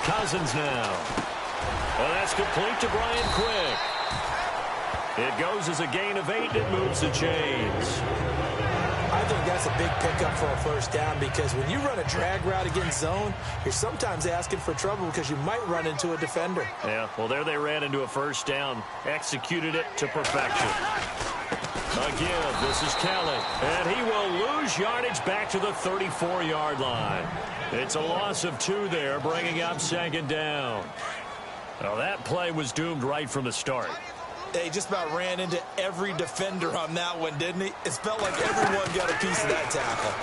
Cousins now. Well, that's complete to Brian Quick. It goes as a gain of 8. It moves the chains. I think that's a big pickup for a first down because when you run a drag route against zone, you're sometimes asking for trouble because you might run into a defender. Yeah, well, there they ran into a first down. Executed it to perfection. Again, this is Kelly. And he will lose yardage back to the 34-yard line. It's a loss of 2 there, bringing up second down. Well, that play was doomed right from the start. They just about ran into every defender on that one, didn't he? It felt like everyone got a piece of that tackle.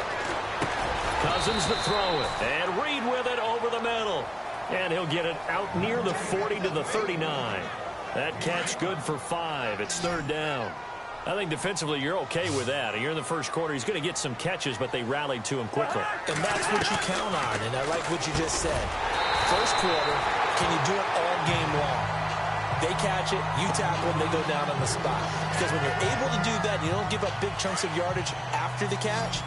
Cousins to throw it. And Reed with it over the middle. And he'll get it out near the 40 to the 39. That catch good for 5. It's third down. I think defensively you're okay with that. You're in the first quarter. He's going to get some catches, but they rallied to him quickly. And that's what you count on, and I like what you just said. First quarter, can you do it all game long? They catch it, you tackle them, they go down on the spot. Because when you're able to do that, you don't give up big chunks of yardage after the catch.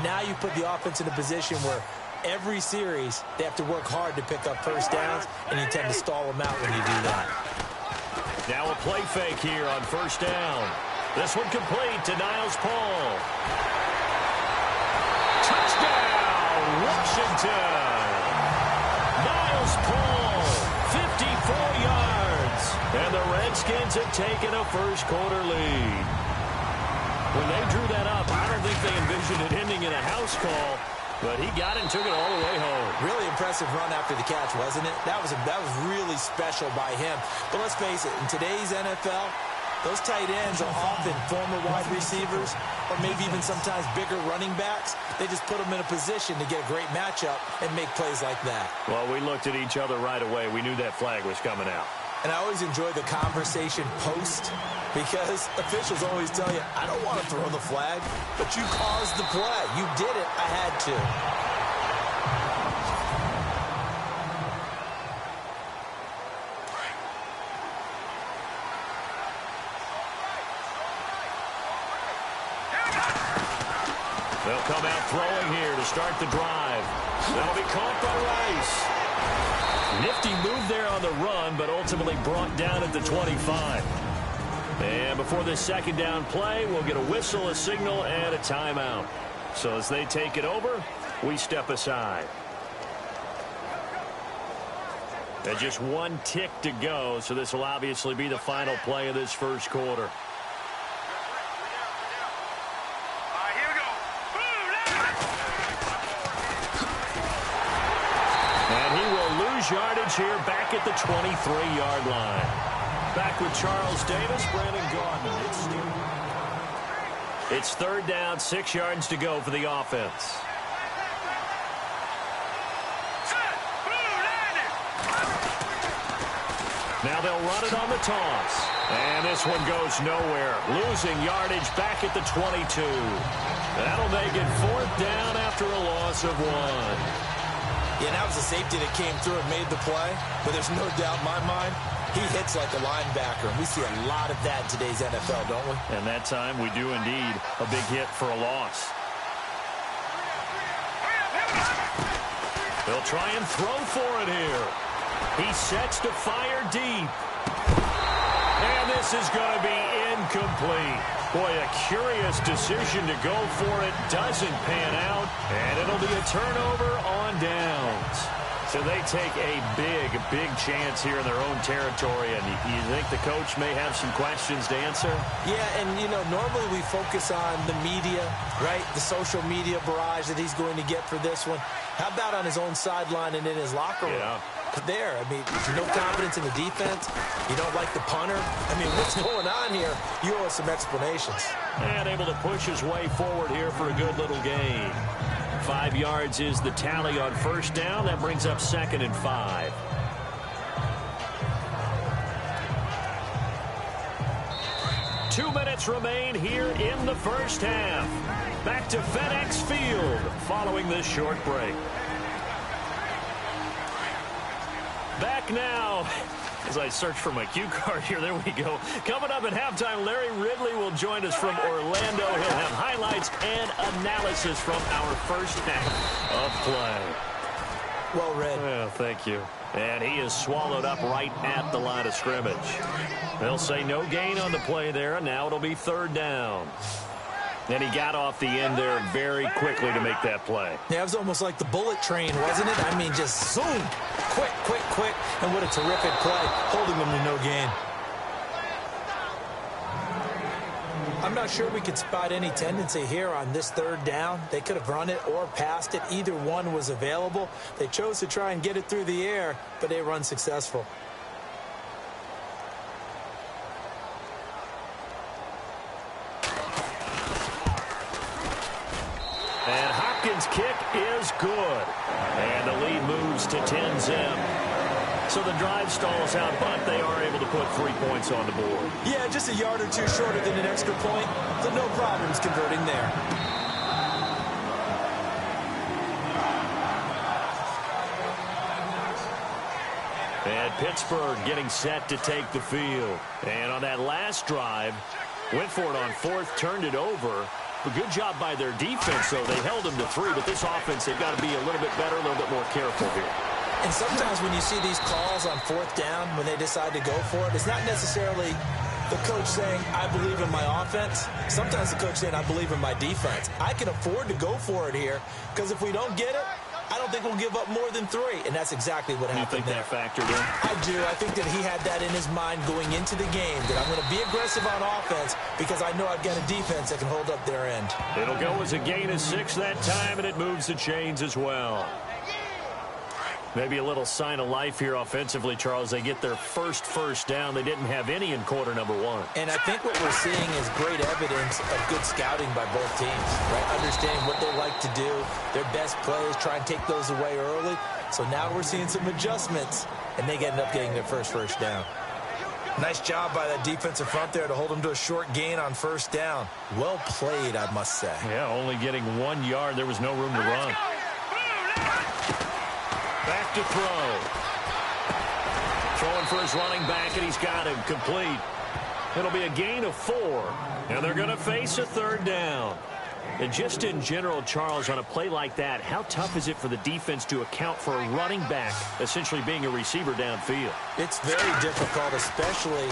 Now you put the offense in a position where every series they have to work hard to pick up first downs, and you tend to stall them out when you do that. Now a play fake here on first down. This one complete to Niles Paul. Touchdown, Washington! Niles Paul, 54 yards. And the Redskins have taken a first quarter lead. When they drew that up, I don't think they envisioned it ending in a house call, but he got it and took it all the way home. Really impressive run after the catch, wasn't it? That was really special by him. But let's face it, in today's NFL, those tight ends are often former wide receivers or maybe even sometimes bigger running backs. They just put them in a position to get a great matchup and make plays like that. Well, we looked at each other right away. We knew that flag was coming out. And I always enjoy the conversation post because officials always tell you, I don't want to throw the flag, but you caused the play. You did it. I had to. They'll come out throwing here to start the drive. That'll be caught by Rice. Nifty move there on the run, but ultimately brought down at the 25. And before this second down play, we'll get a whistle, a signal, and a timeout. So as they take it over, we step aside. And just one tick to go, so this will obviously be the final play of this first quarter. Yardage here back at the 23-yard line. Back with Charles Davis, Brandon Gordon. It's third down, 6 yards to go for the offense. Now they'll run it on the toss. And this one goes nowhere. Losing yardage back at the 22. That'll make it fourth down after a loss of 1. Yeah, that was a safety that came through and made the play. But there's no doubt in my mind, he hits like a linebacker. And we see a lot of that in today's NFL, don't we? And that time we do indeed. A big hit for a loss. They'll try and throw for it here. He sets to fire deep. And this is going to be incomplete. Boy, a curious decision to go for it. Doesn't pan out. And it'll be a turnover on downs. So they take a big chance here in their own territory. And you think the coach may have some questions to answer? Yeah, and, you know, normally we focus on the media, right? The social media barrage that he's going to get for this one. How about on his own sideline and in his locker room? Yeah. There, I mean, no confidence in the defense. You don't like the punter. I mean, what's going on here? You owe us some explanations. And able to push his way forward here for a good little gain. 5 yards is the tally on first down. That brings up 2nd and 5. Two minutes remain here in the first half. Back to FedEx Field following this short break. Back now, as I search for my cue card here, there we go. Coming up at halftime, Larry Ridley will join us from Orlando. He'll have highlights and analysis from our first half of play. Well read. Well, thank you. And he is swallowed up right at the line of scrimmage. They'll say no gain on the play there, and now it'll be third down. And he got off the end there very quickly to make that play. Yeah, it was almost like the bullet train, wasn't it? I mean, just zoom, quick, quick, quick. And what a terrific play, holding them to no gain. I'm not sure we could spot any tendency here on this third down. They could have run it or passed it. Either one was available. They chose to try and get it through the air, but they were unsuccessful. And Hopkins' kick is good. And the lead moves to 10-zip. So the drive stalls out, but they are able to put 3 points on the board. Yeah, just a yard or two shorter than an extra point, so no problems converting there. And Pittsburgh getting set to take the field. And on that last drive, went for it on fourth, turned it over. A good job by their defense, though. They held them to 3, but this offense, they've got to be a little bit better, a little bit more careful here. And sometimes when you see these calls on fourth down, when they decide to go for it, it's not necessarily the coach saying, I believe in my offense. Sometimes the coach saying, I believe in my defense. I can afford to go for it here, because if we don't get it, I don't think we'll give up more than 3. And that's exactly what happened there. You think that factored in? I do. I think that he had that in his mind going into the game, that I'm going to be aggressive on offense because I know I've got a defense that can hold up their end. It'll go as a gain of 6 that time, and it moves the chains as well. Maybe a little sign of life here offensively, Charles. They get their first down. They didn't have any in quarter number 1. And I think what we're seeing is great evidence of good scouting by both teams, right? Understanding what they like to do, their best plays, try and take those away early. So now we're seeing some adjustments, and they end up getting their first down. Nice job by that defensive front there to hold them to a short gain on first down. Well played, I must say. Yeah, only getting 1 yard. There was no room to run. Back to throw. Throwing for his running back, and he's got him complete. It'll be a gain of 4, and they're going to face a third down. And just in general, Charles, on a play like that, how tough is it for the defense to account for a running back essentially being a receiver downfield? It's very difficult, especially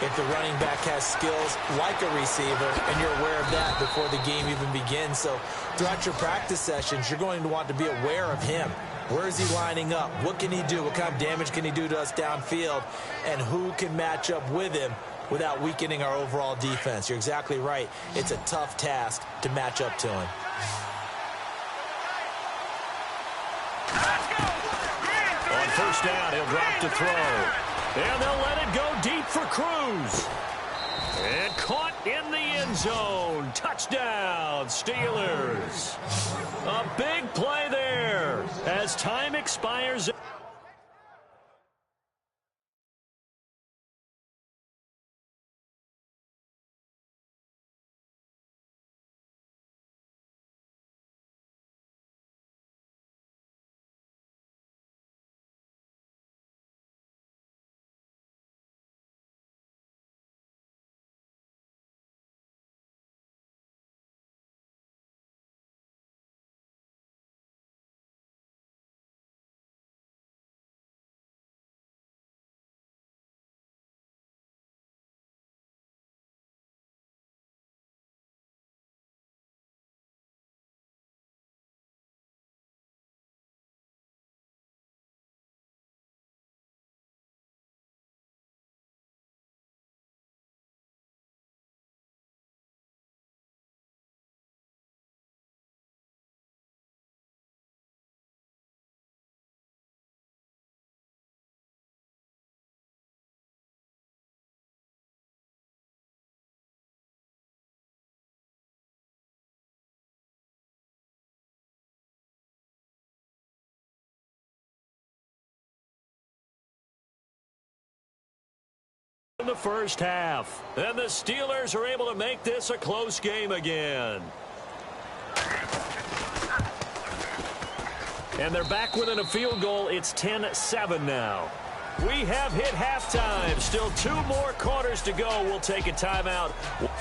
if the running back has skills like a receiver, and you're aware of that before the game even begins. So throughout your practice sessions, you're going to want to be aware of him. Where is he lining up? What can he do? What kind of damage can he do to us downfield? And who can match up with him without weakening our overall defense? You're exactly right. It's a tough task to match up to him. On first down, he'll drop to throw. And they'll let it go deep for Cruz. And caught in the end zone. Touchdown, Steelers. A big play there as time expires. In the first half, and the Steelers are able to make this a close game again. And they're back within a field goal. It's 10-7 now. We have hit halftime. Still 2 more quarters to go. We'll take a timeout.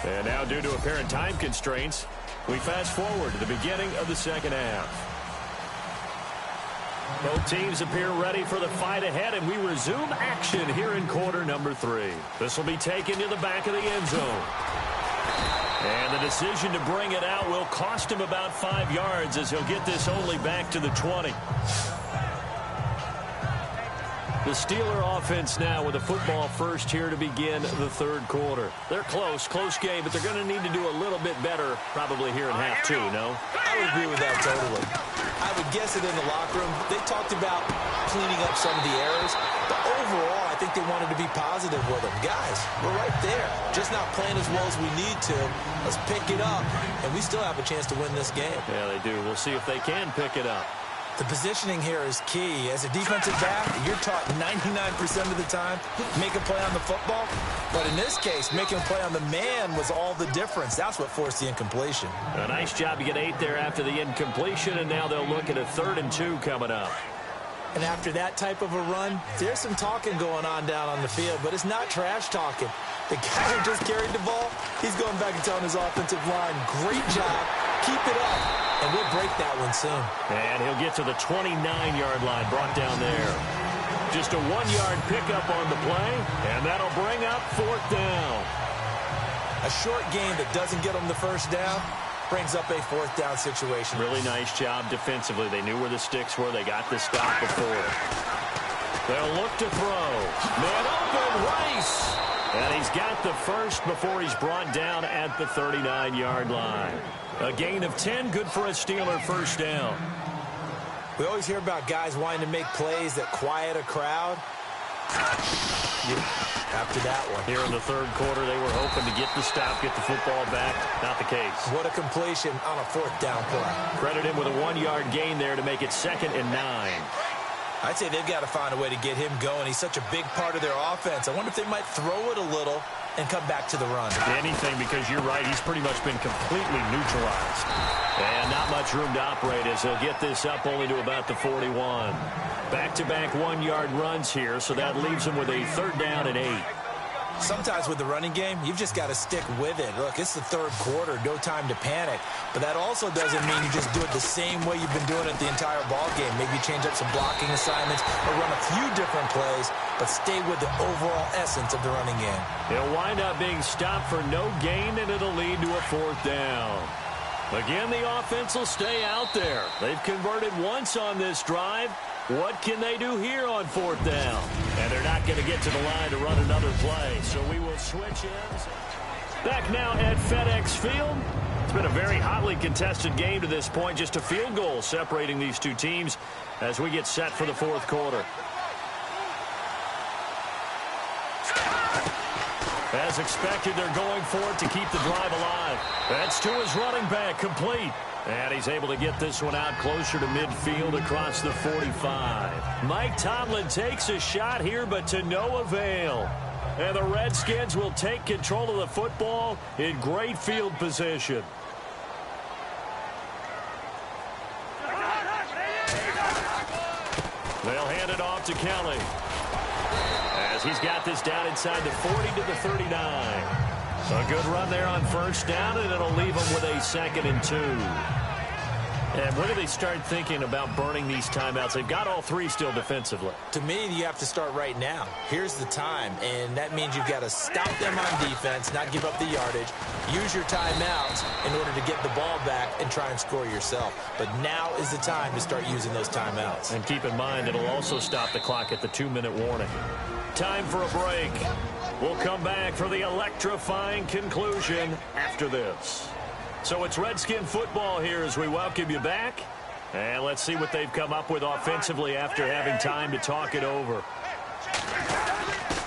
And now, due to apparent time constraints, we fast forward to the beginning of the second half. Both teams appear ready for the fight ahead, and we resume action here in quarter number 3. This will be taken to the back of the end zone. And the decision to bring it out will cost him about 5 yards as he'll get this only back to the 20. The Steeler offense now with a football first here to begin the third quarter. They're close game, but they're going to need to do a little bit better probably here in half 2, no? I would agree with that totally. I would guess it in the locker room. They talked about cleaning up some of the errors, but overall, I think they wanted to be positive with them. Guys, we're right there. Just not playing as well as we need to. Let's pick it up, and we still have a chance to win this game. Yeah, they do. We'll see if they can pick it up. The positioning here is key. As a defensive back, you're taught 99% of the time, make a play on the football. But in this case, making a play on the man was all the difference. That's what forced the incompletion. A nice job to get 8 there after the incompletion, and now they'll look at a 3rd and 2 coming up. And after that type of a run, there's some talking going on down on the field, but it's not trash talking. The guy who just carried the ball, he's going back and telling his offensive line, great job, keep it up, and we'll break that one soon. And he'll get to the 29-yard line, brought down there. Just a 1-yard pickup on the play, and that'll bring up 4th down. A short game that doesn't get them the first down brings up a 4th down situation. Really nice job defensively. They knew where the sticks were. They got the stop before. They'll look to throw. Man open, Rice. And he's got the first before he's brought down at the 39-yard line. A gain of 10, good for a Steeler first down. We always hear about guys wanting to make plays that quiet a crowd. After that one. Here in the third quarter, they were hoping to get the stop, get the football back. Not the case. What a completion on a 4th down play. Credit him with a 1-yard gain there to make it 2nd and 9. I'd say they've got to find a way to get him going. He's such a big part of their offense. I wonder if they might throw it a little and come back to the run. Anything, because you're right. He's pretty much been completely neutralized. And not much room to operate as he'll get this up only to about the 41. Back-to-back 1-yard runs here, so that leaves him with a 3rd down and 8. Sometimes with the running game, you've just got to stick with it. Look, it's the third quarter, no time to panic. But that also doesn't mean you just do it the same way you've been doing it the entire ball game. Maybe change up some blocking assignments or run a few different plays, but stay with the overall essence of the running game. He'll wind up being stopped for no gain, and it'll lead to a 4th down. Again, the offense will stay out there. They've converted once on this drive. What can they do here on 4th down? And they're not going to get to the line to run another play, so we will switch ends. Back now at FedEx Field. It's been a very hotly contested game to this point. Just a field goal separating these two teams as we get set for the 4th quarter. As expected, they're going for it to keep the drive alive. That's to his running back, complete. And he's able to get this one out closer to midfield across the 45. Mike Tomlin takes a shot here, but to no avail. And the Redskins will take control of the football in great field position. They'll hand it off to Kelly, as he's got this down inside the 40 to the 39. A good run there on 1st down, and it'll leave them with a 2nd and 2. And when do they start thinking about burning these timeouts? They've got all 3 still defensively. To me, you have to start right now. Here's the time, and that means you've got to stop them on defense, not give up the yardage, use your timeouts in order to get the ball back and try and score yourself. But now is the time to start using those timeouts. And keep in mind, it'll also stop the clock at the 2-minute warning. Time for a break. We'll come back for the electrifying conclusion after this. So it's Redskin football here as we welcome you back. And let's see what they've come up with offensively after having time to talk it over.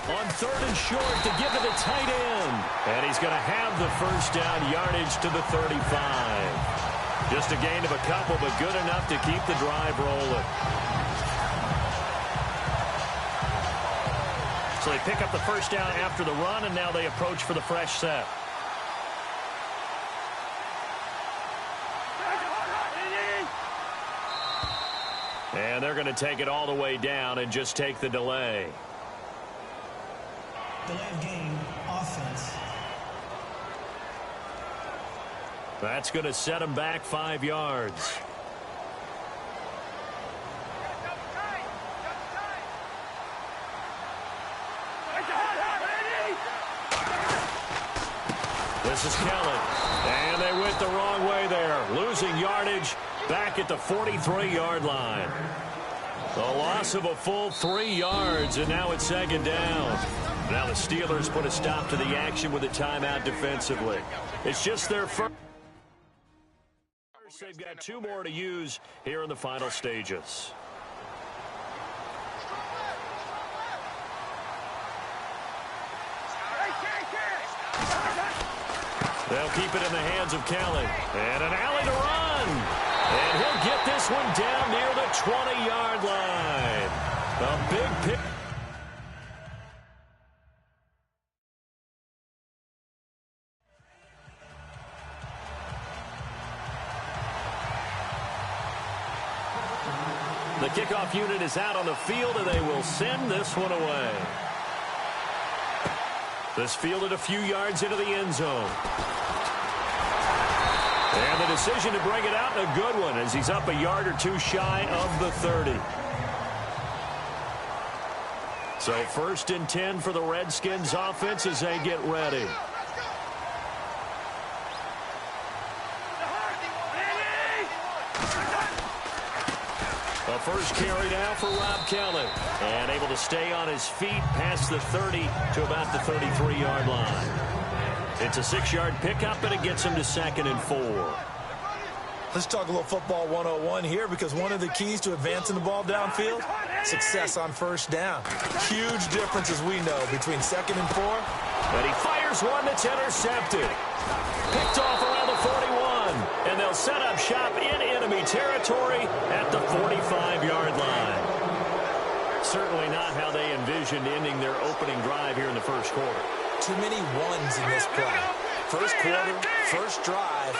On 3rd and short to give it a tight end. And he's going to have the 1st down yardage to the 35. Just a gain of a couple, but good enough to keep the drive rolling. So they pick up the 1st down after the run, and now they approach for the fresh set. And they're going to take it all the way down and just take the delay. Delay of game, offense. That's going to set them back 5 yards. This is Kelly. And they went the wrong way there. Losing yardage back at the 43-yard line. The loss of a full 3 yards, and now it's second down. Now the Steelers put a stop to the action with a timeout defensively. It's just their first. They've got 2 more to use here in the final stages. They'll keep it in the hands of Kelly. And an alley to run. And he'll get this one down near the 20-yard line. A big pick. The kickoff unit is out on the field, and they will send this one away. This fielded a few yards into the end zone. And the decision to bring it out, a good one, as he's up a yard or 2 shy of the 30. So 1st and 10 for the Redskins offense as they get ready. The first carry now for Rob Kelly. And able to stay on his feet past the 30 to about the 33-yard line. It's a 6-yard pickup, and it gets him to 2nd and 4. Let's talk a little football 101 here, because one of the keys to advancing the ball downfield, success on 1st down. Huge difference, as we know, between 2nd and 4. And he fires one that's intercepted. Picked off around the 41. And they'll set up shop in enemy territory at the 45-yard line. Certainly not how they envisioned ending their opening drive here in the first quarter. Too many ones in this play. First quarter, first drive,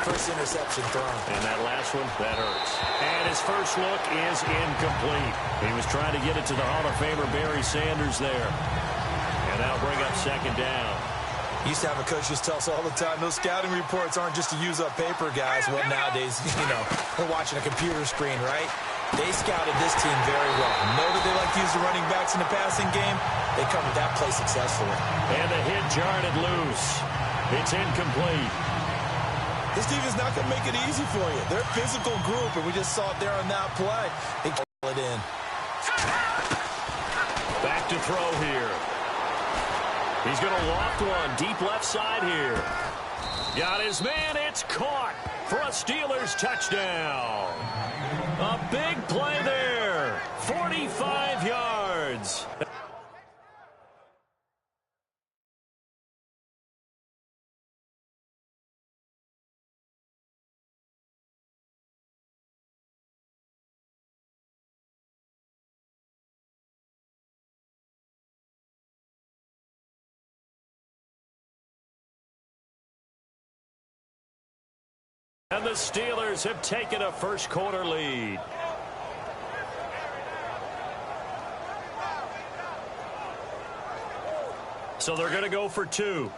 first interception thrown. And that last one, that hurts. And his first look is incomplete. He was trying to get it to the Hall of Famer Barry Sanders there. And that'll bring up 2nd down. Used to have a coach just tell us all the time, those scouting reports aren't just to use up paper, guys. Well, nowadays, we're watching a computer screen, right? They scouted this team very well. Know that they like to use the running backs in the passing game. They covered that play successfully. And the hit jarred it loose. It's incomplete. This team is not going to make it easy for you. They're a physical group, and we just saw it there on that play. They pull it in. Back to throw here. He's going to loft one deep left side here. Got his man. It's caught for a Steelers touchdown. A big play there. 45 yards. And the Steelers have taken a first quarter lead. So they're going to go for 2.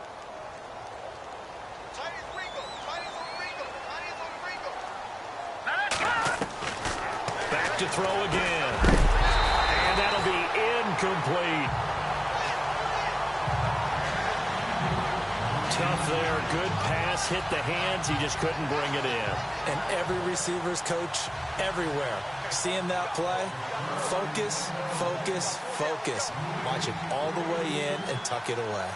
Back to throw again. And that'll be incomplete. Tough there. Good pass. Hit the hands. He just couldn't bring it in. And every receiver's coach everywhere, seeing that play, focus, focus, focus. Watch it all the way in and tuck it away.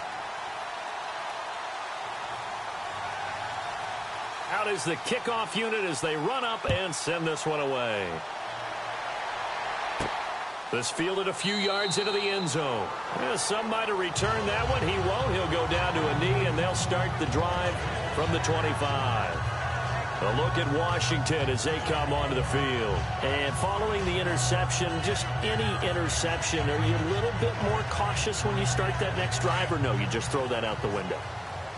Out is the kickoff unit as they run up and send this one away. This fielded a few yards into the end zone. Some might have returned that one. He won't. He'll go down to a knee, and they'll start the drive from the 25. A look at Washington as they come onto the field. And following the interception, just any interception, are you a little bit more cautious when you start that next drive, or no, you just throw that out the window?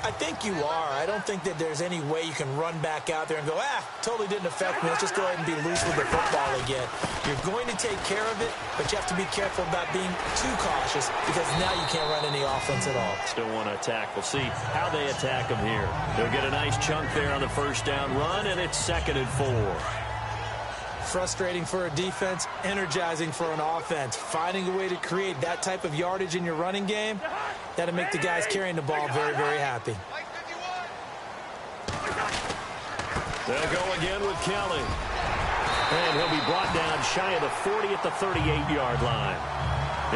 I think you are. I don't think that there's any way you can run back out there and go, totally didn't affect me. Let's just go ahead and be loose with the football again. You're going to take care of it, but you have to be careful about being too cautious, because now you can't run any offense at all. Still want to attack. We'll see how they attack them here. They'll get a nice chunk there on the first down run, and it's 2nd and 4. Frustrating for a defense, energizing for an offense. Finding a way to create that type of yardage in your running game, that'll make the guys carrying the ball very, very happy. They'll go again with Kelly. And he'll be brought down shy of the 40 at the 38-yard line.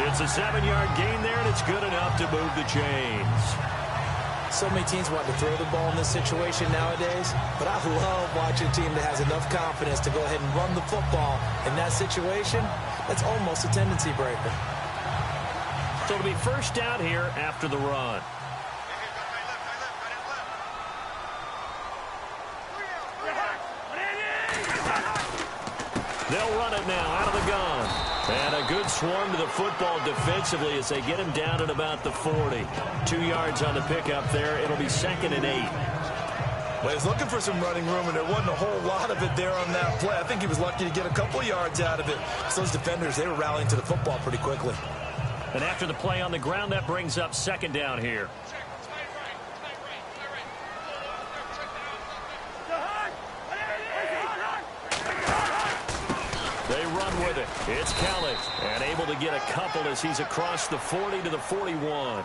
It's a 7-yard gain there, and it's good enough to move the chains. So many teams want to throw the ball in this situation nowadays, but I love watching a team that has enough confidence to go ahead and run the football in that situation. That's almost a tendency breaker. So it'll be first down here after the run. They'll run it now out of the gun. And a good swarm to the football defensively as they get him down at about the 40. 2 yards on the pickup there. It'll be 2nd and 8. Well, he was looking for some running room, and there wasn't a whole lot of it there on that play. I think he was lucky to get a couple yards out of it. So those defenders, they were rallying to the football pretty quickly. And after the play on the ground, that brings up 2nd down here. They run with it. It's Kelly, and able to get a couple as he's across the 40 to the 41.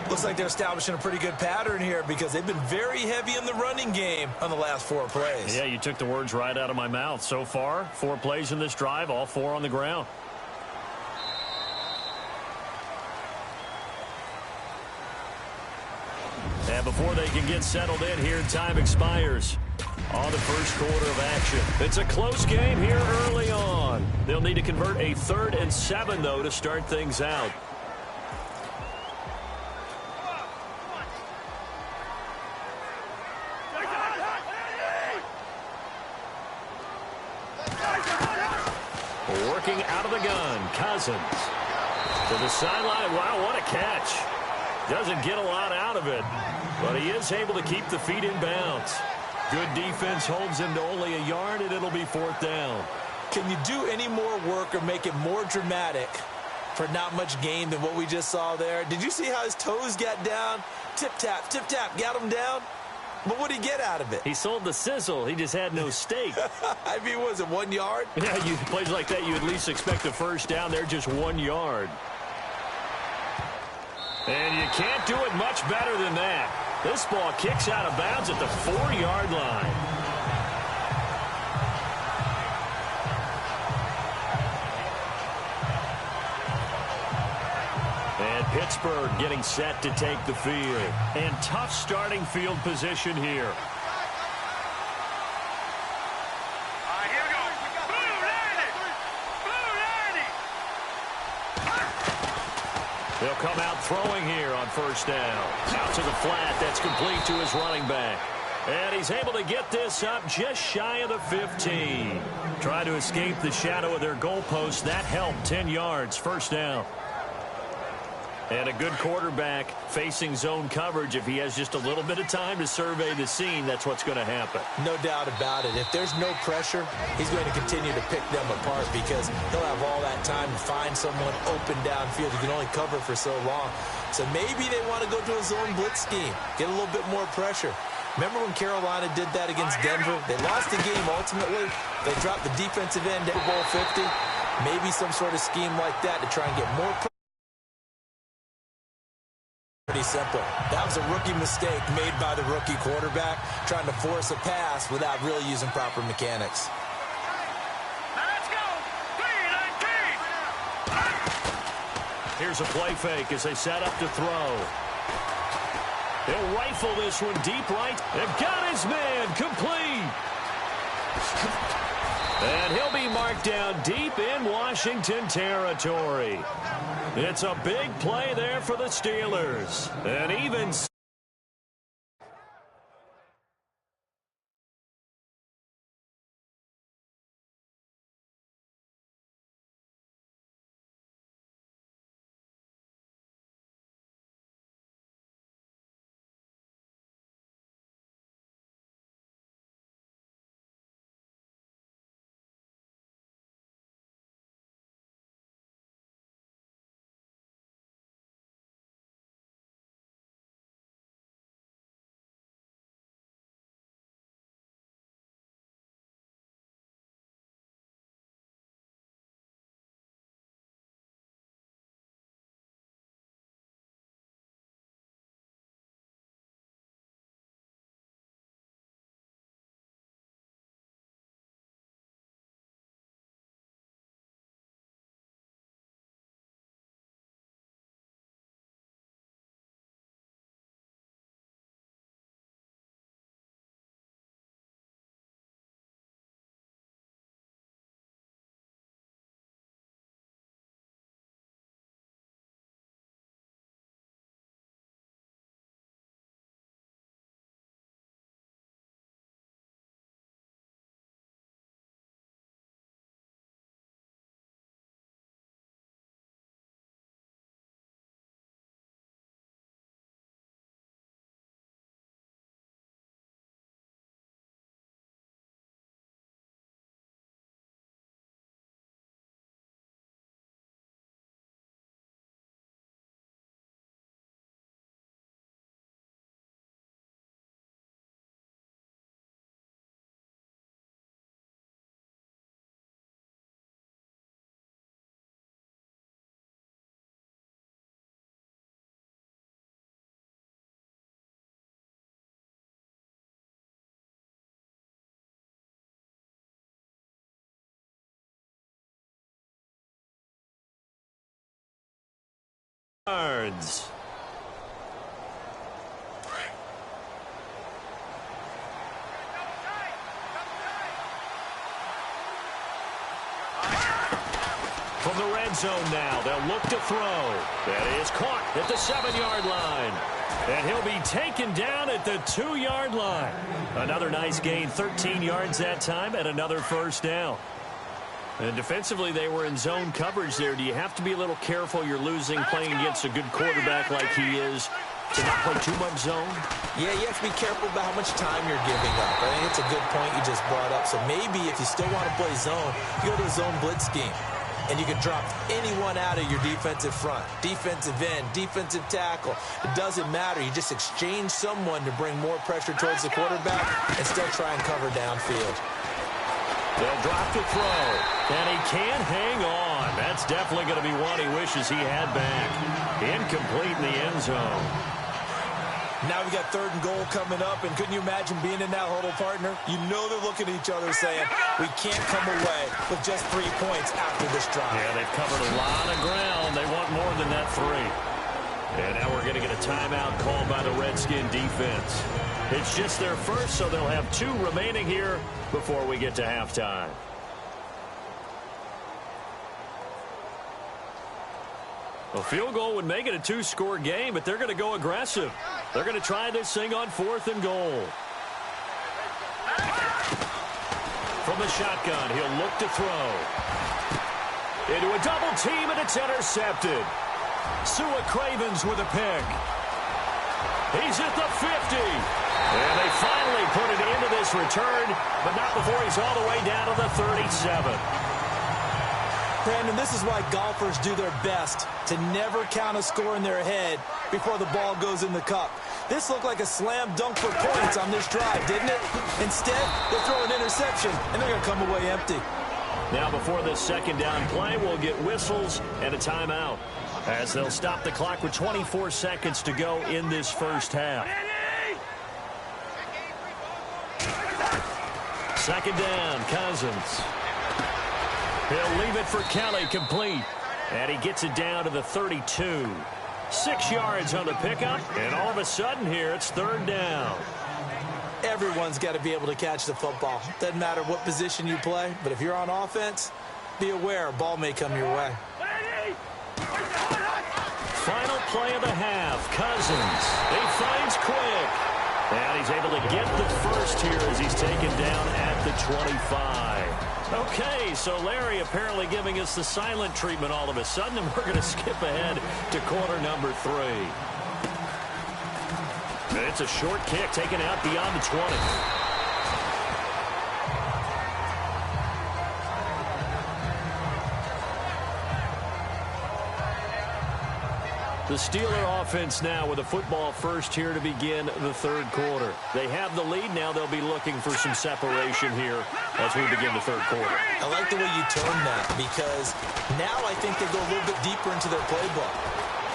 Looks like they're establishing a pretty good pattern here because they've been very heavy in the running game on the last 4 plays. Yeah, you took the words right out of my mouth. So far, 4 plays in this drive, all 4 on the ground. And before they can get settled in here, time expires on the first quarter of action. It's a close game here early on. They'll need to convert a 3rd and 7, though, to start things out. Working out of the gun, Cousins. To the sideline. Wow, what a catch. Doesn't get a lot out of it, but he is able to keep the feet in bounds. Good defense holds him to only a yard, and it'll be 4th down. Can you do any more work or make it more dramatic for not much gain than what we just saw there? Did you see how his toes got down? Tip-tap, got him down. But what did he get out of it? He sold the sizzle. He just had no steak. I mean, was it 1 yard? Yeah, plays like that, you at least expect a first down there, just 1 yard. And you can't do it much better than that. This ball kicks out of bounds at the 4-yard line. And Pittsburgh getting set to take the field. And tough starting field position here. They'll come out throwing here on first down. Out to the flat. That's complete to his running back. And he's able to get this up just shy of the 15. Try to escape the shadow of their goalpost. That helped. 10 yards. First down. And a good quarterback facing zone coverage. If he has just a little bit of time to survey the scene, that's what's going to happen. No doubt about it. If there's no pressure, he's going to continue to pick them apart because he'll have all that time to find someone open downfield. You can only cover for so long. So maybe they want to go to a zone blitz scheme, get a little bit more pressure. Remember when Carolina did that against Denver? They lost the game ultimately. They dropped the defensive end at Bowl 50. Maybe some sort of scheme like that to try and get more pressure. Pretty simple. That was a rookie mistake made by the rookie quarterback, trying to force a pass without really using proper mechanics. Now let's go. 3-19. Here's a play fake as they set up to throw. He'll rifle this one deep right. They've got his man complete. And he'll be marked down deep in Washington territory. It's a big play there for the Steelers. And even yards. From the red zone now, they'll look to throw. That is caught at the 7-yard line. And he'll be taken down at the 2-yard line. Another nice gain, 13 yards that time, and another first down. And defensively, they were in zone coverage there. Do you have to be a little careful? You're losing playing against a good quarterback like he is to not play too much zone? Yeah, you have to be careful about how much time you're giving up. I think it's a good point you just brought up. So maybe if you still want to play zone, you go to a zone blitz scheme. And you can drop anyone out of your defensive front, defensive end, defensive tackle. It doesn't matter. You just exchange someone to bring more pressure towards the quarterback and still try and cover downfield. They'll drop to throw, and he can't hang on. That's definitely going to be one he wishes he had back. Incomplete in the end zone. Now we got 3rd and goal coming up, and couldn't you imagine being in that huddle, partner? You know they're looking at each other saying, we can't come away with just 3 points after this drive. Yeah, they've covered a lot of ground. They want more than that 3. And now we're going to get a timeout called by the Redskin defense. It's just their first, so they'll have 2 remaining here before we get to halftime. A field goal would make it a 2-score game, but they're going to go aggressive. They're going to try this thing on 4th and goal. From the shotgun, he'll look to throw. Into a double team, and it's intercepted. Sua Cravens with a pick. He's at the 50. And they finally put it into this return, but not before he's all the way down to the 37. Brandon, this is why golfers do their best to never count a score in their head before the ball goes in the cup. This looked like a slam dunk for points on this drive, didn't it? Instead, they throw an interception, and they're going to come away empty. Now, before this 2nd down play, we'll get whistles and a timeout, as they'll stop the clock with 24 seconds to go in this first half. 2nd down, Cousins. He'll leave it for Kelly, complete. And he gets it down to the 32. 6 yards on the pickup, and all of a sudden here, it's 3rd down. Everyone's got to be able to catch the football. Doesn't matter what position you play, but if you're on offense, be aware a ball may come your way. Final play of the half, Cousins. He finds Quick. And he's able to get the first here as he's taken down at the 25. Okay, so Larry apparently giving us the silent treatment all of a sudden, and we're going to skip ahead to quarter number 3. And it's a short kick taken out beyond the 20. The Steeler offense now with a football first here to begin the 3rd quarter. They have the lead. Now they'll be looking for some separation here as we begin the 3rd quarter. I like the way you term that, because now I think they go a little bit deeper into their playbook.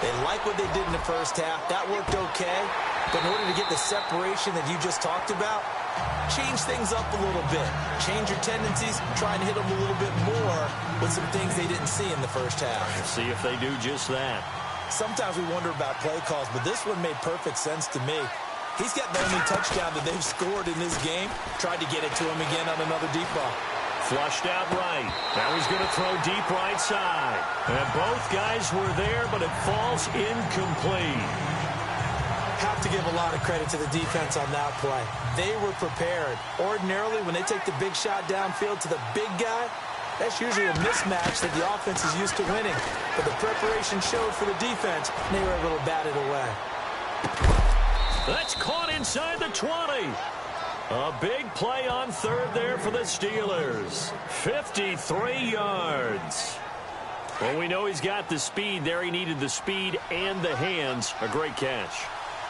They like what they did in the first half. That worked okay. But in order to get the separation that you just talked about, change things up a little bit. Change your tendencies. Try and hit them a little bit more with some things they didn't see in the first half. Let's see if they do just that. Sometimes we wonder about play calls, but this one made perfect sense to me. He's got the only touchdown that they've scored in this game. Tried to get it to him again on another deep ball. Flushed out right. Now he's going to throw deep right side. And both guys were there, but it falls incomplete. Have to give a lot of credit to the defense on that play. They were prepared. Ordinarily, when they take the big shot downfield to the big guy, that's usually a mismatch that the offense is used to winning. But the preparation showed for the defense, and they were able to bat it away. That's caught inside the 20. A big play on 3rd there for the Steelers. 53 yards. Well, we know he's got the speed there. He needed the speed and the hands. A great catch.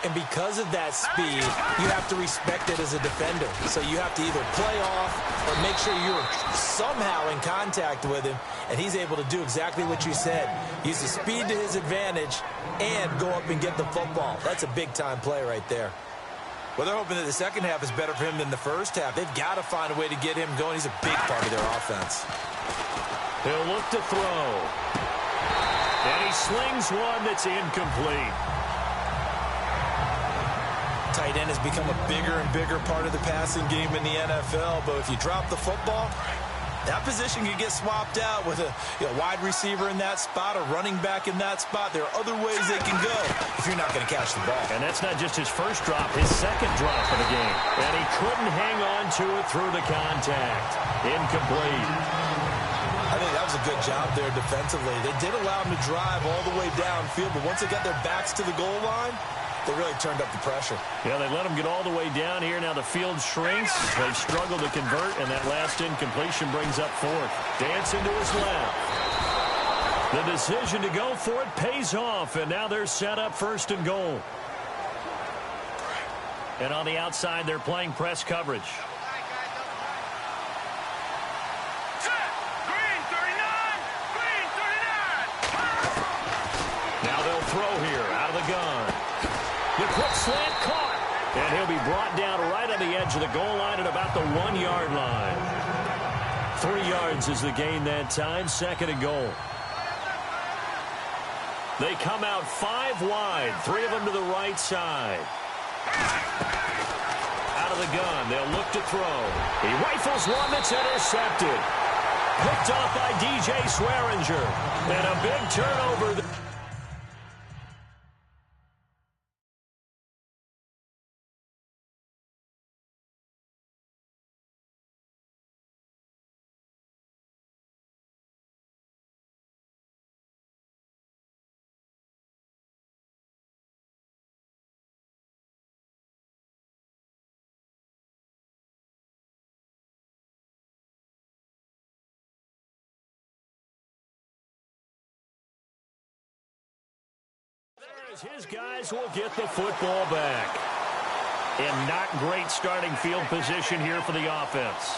And because of that speed, you have to respect it as a defender. So you have to either play off or make sure you're somehow in contact with him. And he's able to do exactly what you said. Use the speed to his advantage and go up and get the football. That's a big-time play right there. Well, they're hoping that the second half is better for him than the first half. They've got to find a way to get him going. He's a big part of their offense. He'll look to throw. And he slings one that's incomplete. Tight end has become a bigger and bigger part of the passing game in the NFL, but if you drop the football, that position can get swapped out with a wide receiver in that spot, a running back in that spot. There are other ways they can go if you're not going to catch the ball. And that's not just his first drop, his second drop of the game. And he couldn't hang on to it through the contact. Incomplete. I think that was a good job there defensively. They did allow him to drive all the way downfield, but once they got their backs to the goal line, they really turned up the pressure. Yeah, they let him get all the way down here. Now the field shrinks. They've struggled to convert, and that last incompletion brings up fourth. Dancing to his left. The decision to go for it pays off, and now they're set up first and goal. And on the outside, they're playing press coverage. Now they'll throw here out of the gun. The quick slant caught. And he'll be brought down right on the edge of the goal line at about the 1-yard line. 3 yards is the gain that time. Second and goal. They come out 5 wide. 3 of them to the right side. Out of the gun. They'll look to throw. He rifles one that's intercepted. Picked off by DJ Swearinger. And a big turnover. His guys will get the football back. And not great starting field position here for the offense.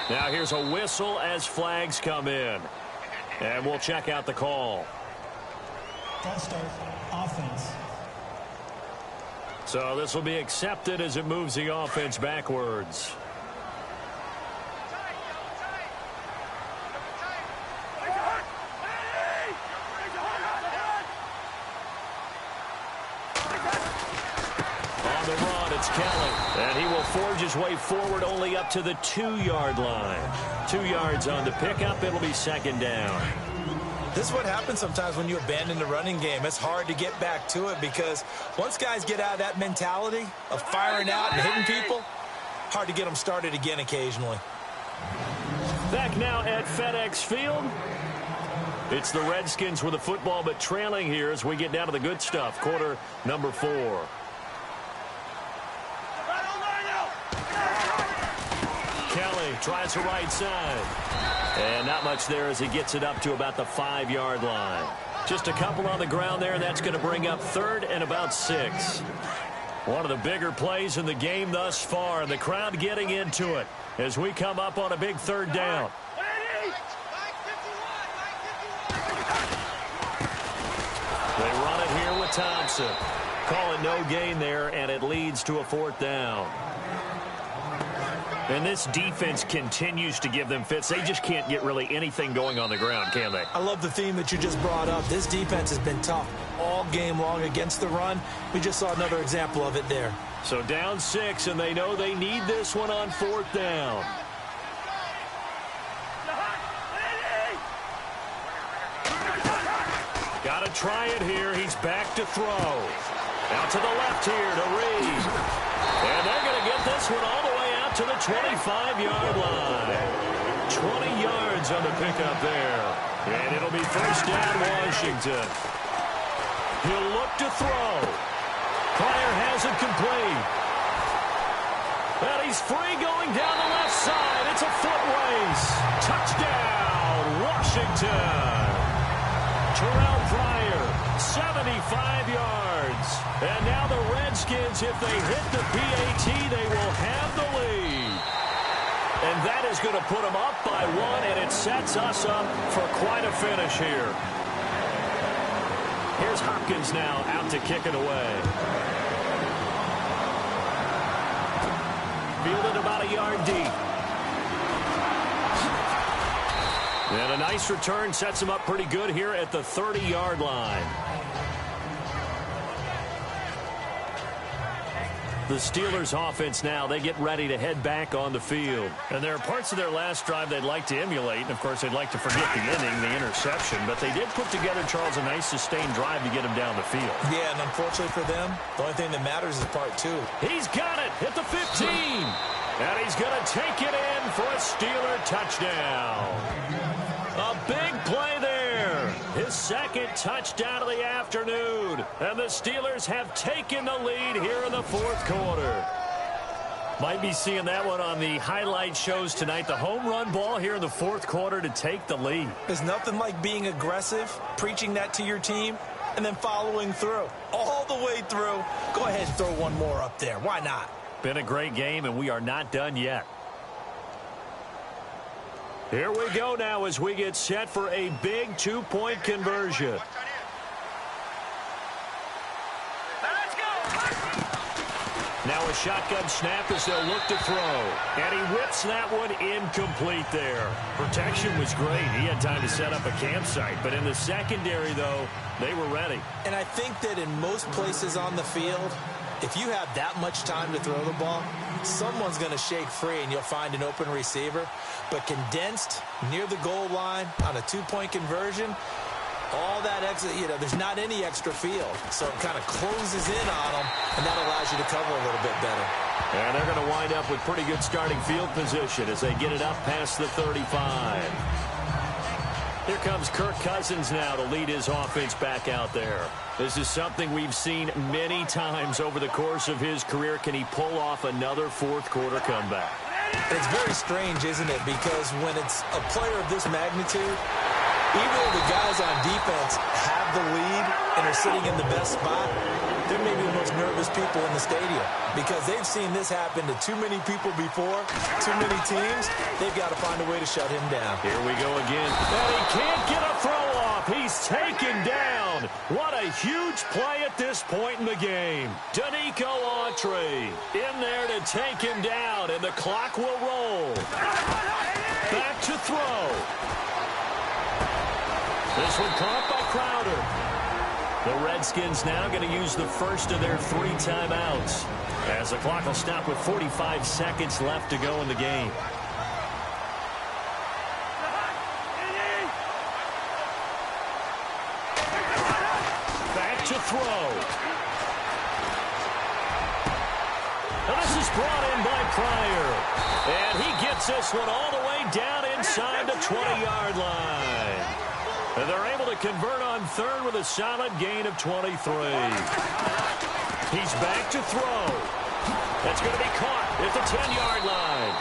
Now here's a whistle as flags come in. And we'll check out the call. False start, offense. So this will be accepted as it moves the offense backwards. Kelly, and he will forge his way forward only up to the 2-yard line. 2 yards on the pickup. It'll be second down. This is what happens sometimes when you abandon the running game. It's hard to get back to it because once guys get out of that mentality of firing out and hitting people, hard to get them started again occasionally. Back now at FedEx Field. It's the Redskins with the football, but trailing here as we get down to the good stuff. Quarter number 4. Kelly tries the right side. And not much there as he gets it up to about the 5-yard line. Just a couple on the ground there, and that's going to bring up third and about 6. One of the bigger plays in the game thus far, and the crowd getting into it as we come up on a big third down. They run it here with Thompson. Call it no gain there, and it leads to a 4th down. And this defense continues to give them fits. They just can't get really anything going on the ground, can they? I love the theme that you just brought up. This defense has been tough all game long against the run. We just saw another example of it there. So down 6, and they know they need this one on 4th down. Got to try it here. He's back to throw. Out to the left here to Reed. And they're going to get this one all the way out to the 25-yard line. 20 yards on the pickup there. And it'll be first down Washington. He'll look to throw. Pryor has it complete. And he's free going down the left side. It's a foot race. Touchdown, Washington. Terrell Pryor, 75 yards. And now the Redskins, if they hit the PAT, they will have the lead. And that is going to put them up by 1, and it sets us up for quite a finish here. Here's Hopkins now out to kick it away. Fielded about a yard deep. And a nice return sets him up pretty good here at the 30-yard line. The Steelers offense now, they get ready to head back on the field. And there are parts of their last drive they'd like to emulate. And, of course, they'd like to forget the ending, the interception. But they did put together, Charles, a nice sustained drive to get him down the field. Yeah, and unfortunately for them, the only thing that matters is part 2. He's got it at the 15. And he's going to take it in for a Steeler touchdown. A big play there. His second touchdown of the afternoon. And the Steelers have taken the lead here in the fourth quarter. Might be seeing that one on the highlight shows tonight. The home run ball here in the fourth quarter to take the lead. There's nothing like being aggressive, preaching that to your team, and then following through. All the way through. Go ahead and throw one more up there. Why not? Been a great game, and we are not done yet. Here we go now as we get set for a big 2-point conversion. Let's go. Now a shotgun snap as they'll look to throw. And he whips that one incomplete there. Protection was great. He had time to set up a campsite. But in the secondary, though, they were ready. And I think that in most places on the field, if you have that much time to throw the ball, someone's going to shake free and you'll find an open receiver. But condensed near the goal line on a 2-point conversion, all that extra, there's not any extra field. So it kind of closes in on them, and that allows you to cover a little bit better. And they're going to wind up with pretty good starting field position as they get it up past the 35. Here comes Kirk Cousins now to lead his offense back out there. This is something we've seen many times over the course of his career. Can he pull off another fourth quarter comeback? It's very strange, isn't it? Because when it's a player of this magnitude, even though the guys on defense have the lead and are sitting in the best spot, they're maybe the most nervous people in the stadium because they've seen this happen to too many people before, too many teams. They've got to find a way to shut him down. Here we go again. And he can't get a throw off. He's taken down. What a huge play at this point in the game. Danico Autry in there to take him down, and the clock will roll. Back to throw. This one caught by Crowder. The Redskins now going to use the first of their 3 timeouts as the clock will stop with 45 seconds left to go in the game. Back to throw. And this is brought in by Pryor. And he gets this one all the way down inside the 20-yard line. And they're able to convert on third with a solid gain of 23. He's back to throw. That's going to be caught at the 10-yard line.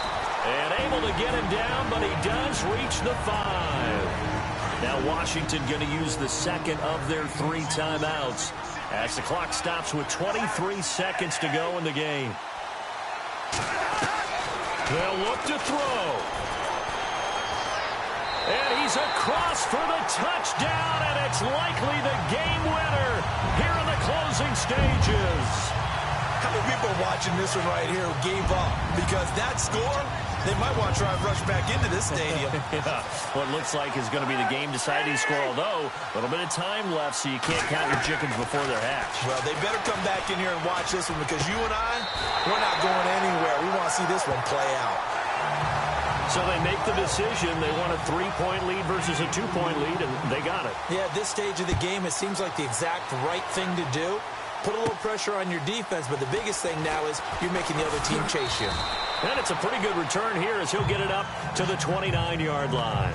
And able to get him down, but he does reach the 5. Now Washington going to use the second of their 3 timeouts as the clock stops with 23 seconds to go in the game. They'll look to throw. And he's across for the touchdown, and it's likely the game winner here in the closing stages. How many people are watching this one right here who gave up? Because that score, they might want to try and rush back into this stadium. Yeah, what looks like is going to be the game-deciding score, although a little bit of time left, so you can't count your chickens before they're hatched. Well, they better come back in here and watch this one because you and I, we're not going anywhere. We want to see this one play out. So they make the decision. They want a 3-point lead versus a 2-point lead, and they got it. Yeah, at this stage of the game, it seems like the exact right thing to do. Put a little pressure on your defense, but the biggest thing now is you're making the other team chase you. And it's a pretty good return here as he'll get it up to the 29-yard line.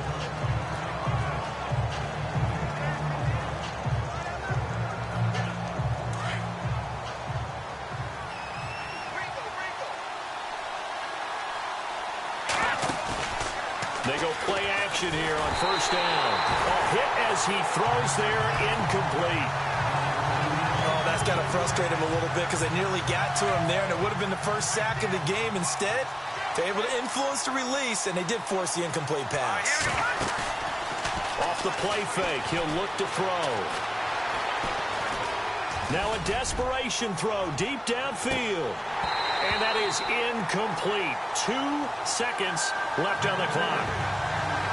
They go play action here on first down. A hit as he throws there, incomplete. Oh, that's got to frustrate him a little bit because they nearly got to him there, and it would have been the first sack of the game. Instead, they're able to influence the release, and they did force the incomplete pass. Off the play fake, he'll look to throw. Now a desperation throw deep downfield. And that is incomplete. 2 seconds left on the clock.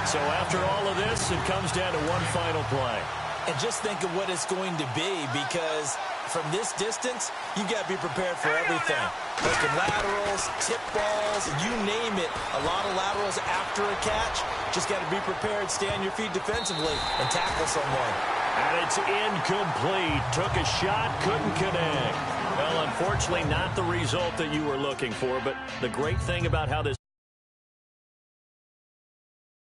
So after all of this, it comes down to one final play. And just think of what it's going to be, because from this distance, you got to be prepared for everything. Hooking laterals, tip balls, you name it. A lot of laterals after a catch. Just got to be prepared, stay on your feet defensively, and tackle someone. And it's incomplete. Took a shot, couldn't connect. Well, unfortunately, not the result that you were looking for, but the great thing about how this